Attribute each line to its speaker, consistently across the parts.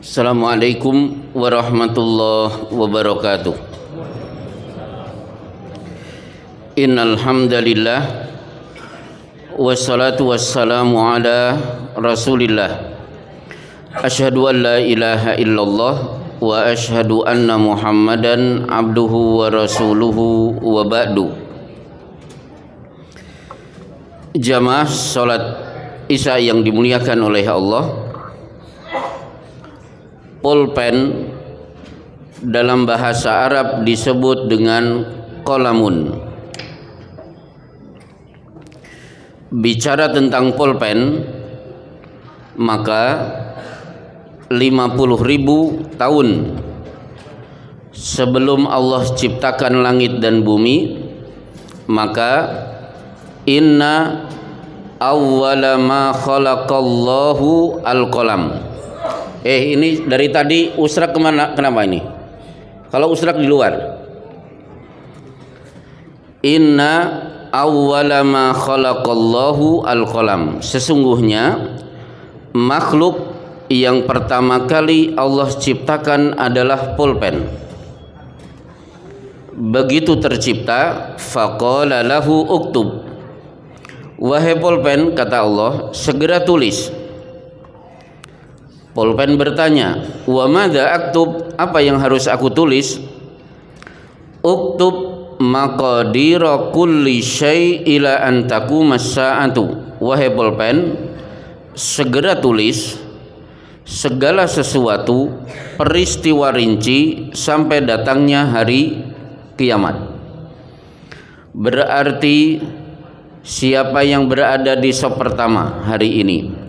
Speaker 1: Assalamualaikum warahmatullahi wabarakatuh. Innal hamdalillah wassalatu wassalamu ala Rasulillah. Asyhadu an la ilaha illallah wa asyhadu anna Muhammadan abduhu wa rasuluhu wa ba'du. Jamaah salat Isya yang dimuliakan oleh Allah, pulpen dalam bahasa Arab disebut dengan qalamun. Bicara tentang pulpen, maka 50.000 tahun sebelum Allah ciptakan langit dan bumi, maka inna awwala ma khalaqallahu al-qalam. Ini dari tadi usrak kemana? Kenapa ini? Kalau usrak di luar. Inna awwala ma khalaqallahu al-qalam. Sesungguhnya makhluk yang pertama kali Allah ciptakan adalah pulpen. Begitu tercipta, faqala lahu uktub. Wahai pulpen, kata Allah, segera tulis. Pulpen bertanya, wa madza aktub, apa yang harus aku tulis? Uktub maqadira kulli syai' ila an taqumas sa'atu. Wahai pulpen, segera tulis segala sesuatu, peristiwa rinci sampai datangnya hari kiamat. Berarti siapa yang berada di sop pertama hari ini?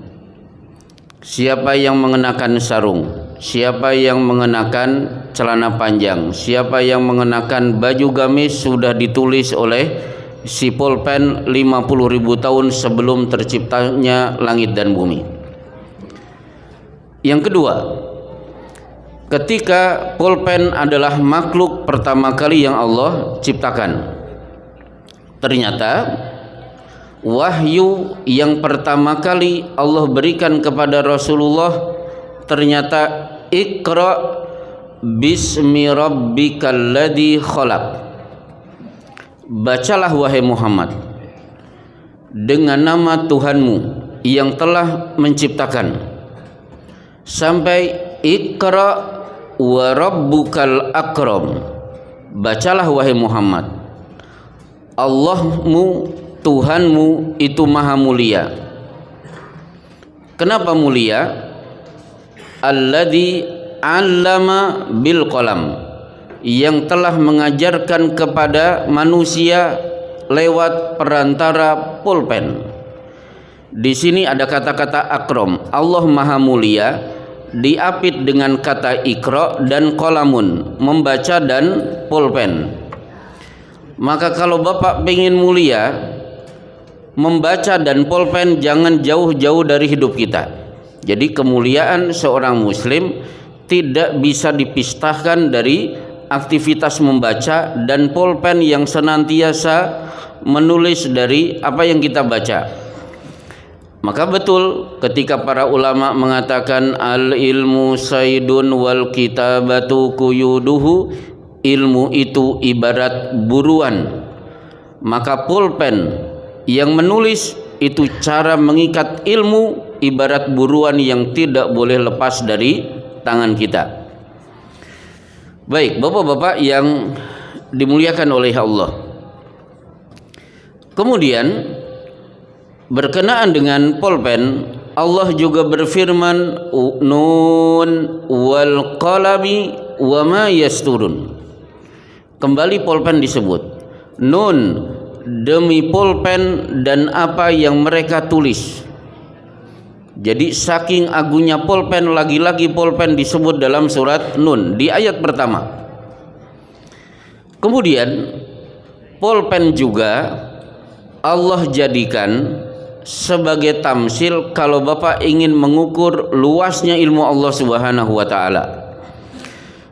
Speaker 1: Siapa yang mengenakan sarung? Siapa yang mengenakan celana panjang? Siapa yang mengenakan baju gamis sudah ditulis oleh si pulpen 50.000 tahun sebelum terciptanya langit dan bumi. Yang kedua, ketika pulpen adalah makhluk pertama kali yang Allah ciptakan, ternyata wahyu yang pertama kali Allah berikan kepada Rasulullah ternyata Iqra bismi rabbikal ladzi khalaq. Bacalah wahai Muhammad dengan nama Tuhanmu yang telah menciptakan, sampai Iqra wa rabbukal akram. Bacalah wahai Muhammad, Allahmu, Tuhanmu itu maha mulia. Kenapa mulia? Alladzi 'allama bil qalam, yang telah mengajarkan kepada manusia lewat perantara pulpen. Di sini ada kata-kata akram. Allah maha mulia diapit dengan kata iqra dan qalamun, membaca dan pulpen. Maka kalau Bapak ingin mulia, membaca dan pulpen jangan jauh-jauh dari hidup kita. Jadi kemuliaan seorang muslim tidak bisa dipisahkan dari aktivitas membaca dan pulpen yang senantiasa menulis dari apa yang kita baca. Maka betul ketika para ulama mengatakan al-ilmu saydun wal kitabatu quyuduhu, ilmu itu ibarat buruan, maka pulpen yang menulis itu cara mengikat ilmu ibarat buruan yang tidak boleh lepas dari tangan kita. Baik, bapak-bapak yang dimuliakan oleh Allah. Kemudian berkenaan dengan pulpen, Allah juga berfirman, nun wal qalami wa ma yasturun. Kembali pulpen disebut. Nun, demi pulpen dan apa yang mereka tulis. Jadi saking agungnya pulpen, lagi-lagi pulpen disebut dalam surat Nun di ayat pertama. Kemudian pulpen juga Allah jadikan sebagai tamsil kalau Bapak ingin mengukur luasnya ilmu Allah Subhanahu wa taala.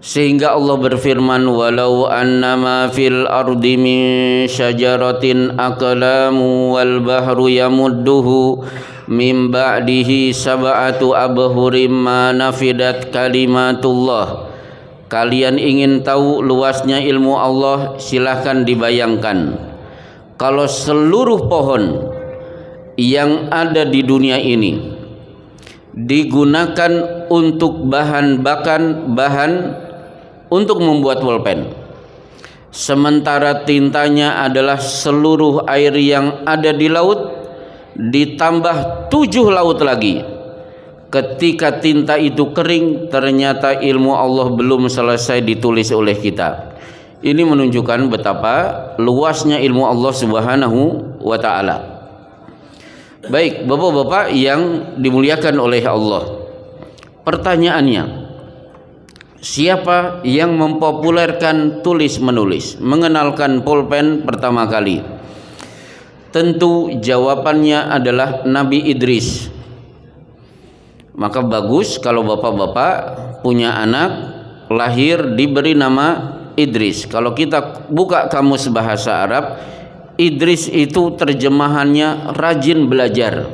Speaker 1: Sehingga Allah berfirman, walau annama fil ardi min syajaratin aqlamu wal bahru yamudduhu Min ba'dihi sab'atu abhurim ma nafidat kalimatullah. Kalian ingin tahu luasnya ilmu Allah, silahkan dibayangkan. Kalau seluruh pohon yang ada di dunia ini digunakan untuk bahan untuk membuat pulpen, sementara tintanya adalah seluruh air yang ada di laut ditambah 7 laut lagi. Ketika tinta itu kering, ternyata ilmu Allah belum selesai ditulis oleh kita. Ini menunjukkan betapa luasnya ilmu Allah Subhanahu wa ta'ala. Baik, bapak-bapak yang dimuliakan oleh Allah, pertanyaannya, siapa yang mempopulerkan tulis menulis, mengenalkan pulpen pertama kali? Tentu jawabannya adalah Nabi Idris. Maka bagus kalau bapak-bapak punya anak lahir diberi nama Idris. Kalau kita buka kamus bahasa Arab, Idris itu terjemahannya rajin belajar.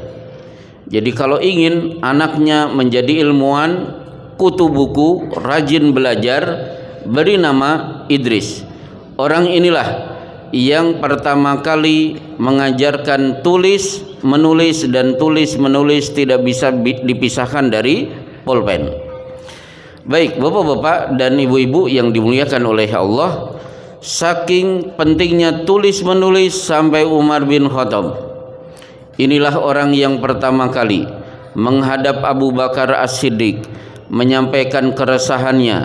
Speaker 1: Jadi kalau ingin anaknya menjadi ilmuwan, kutu buku, rajin belajar, beri nama Idris. Orang inilah yang pertama kali mengajarkan tulis menulis, dan tulis menulis tidak bisa dipisahkan dari pulpen. Baik, bapak-bapak dan ibu-ibu yang dimuliakan oleh Allah, saking pentingnya tulis menulis sampai Umar bin Khattab, inilah orang yang pertama kali menghadap Abu Bakar As-Siddiq menyampaikan keresahannya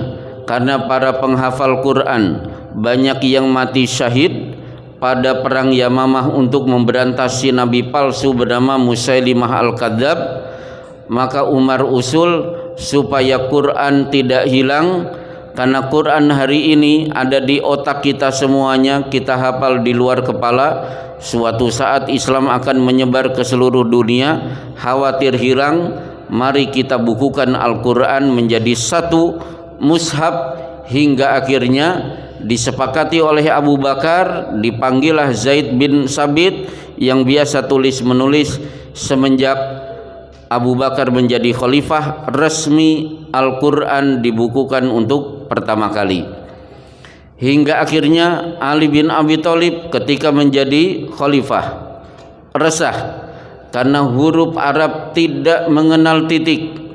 Speaker 1: karena para penghafal Quran banyak yang mati syahid pada perang Yamamah untuk memberantas si nabi palsu bernama Musailimah Al-Kadzab. Maka Umar usul supaya Quran tidak hilang, karena Quran hari ini ada di otak kita semuanya, kita hafal di luar kepala. Suatu saat Islam akan menyebar ke seluruh dunia, khawatir hilang. Mari kita bukukan Al-Quran menjadi satu mushaf, hingga akhirnya disepakati oleh Abu Bakar, dipanggillah Zaid bin Sabit yang biasa tulis menulis. Semenjak Abu Bakar menjadi khalifah, resmi Al-Quran dibukukan untuk pertama kali. Hingga akhirnya Ali bin Abi Thalib ketika menjadi khalifah resah karena huruf Arab tidak mengenal titik.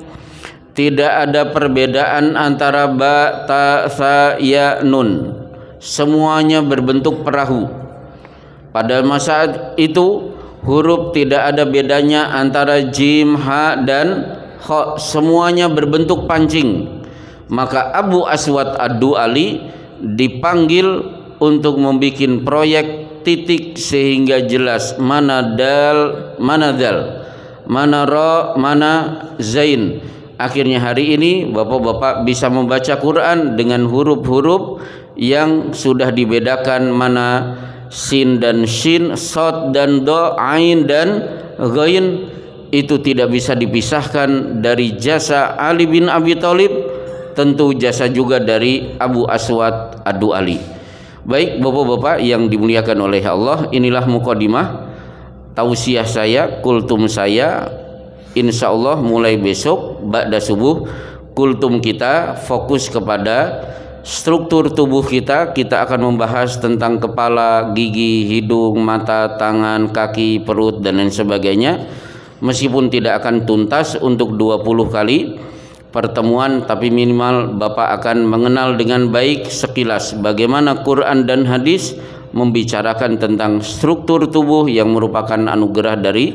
Speaker 1: Tidak ada perbedaan antara ba, ta, sa, ya, nun. Semuanya berbentuk perahu. Pada masa itu huruf tidak ada bedanya antara jim, ha, dan kha. Semuanya berbentuk pancing. Maka Abu Aswad Ad-Du'ali dipanggil untuk membuat proyek titik sehingga jelas mana dal, mana dal, mana ra, mana zain. Akhirnya hari ini bapak-bapak bisa membaca Quran dengan huruf-huruf yang sudah dibedakan, mana sin dan shin, shad dan do, ain dan ghain. Itu tidak bisa dipisahkan dari jasa Ali bin Abi Thalib, tentu jasa juga dari Abu Aswad Ad-Du'ali. Baik bapak-bapak yang dimuliakan oleh Allah, inilah mukadimah tausiah saya, kultum saya. Insya Allah mulai besok ba'da subuh, kultum kita fokus kepada struktur tubuh kita. Kita akan membahas tentang kepala, gigi, hidung, mata, tangan, kaki, perut dan lain sebagainya. Meskipun tidak akan tuntas untuk 20 kali pertemuan, tapi minimal Bapak akan mengenal dengan baik sekilas bagaimana Quran dan hadis membicarakan tentang struktur tubuh yang merupakan anugerah dari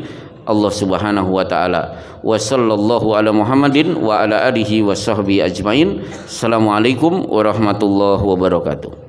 Speaker 1: Allah Subhanahu wa taala. Wa sallallahu ala Muhammadin wa ala alihi wa sahbihi ajmain. Assalamualaikum warahmatullahi wabarakatuh.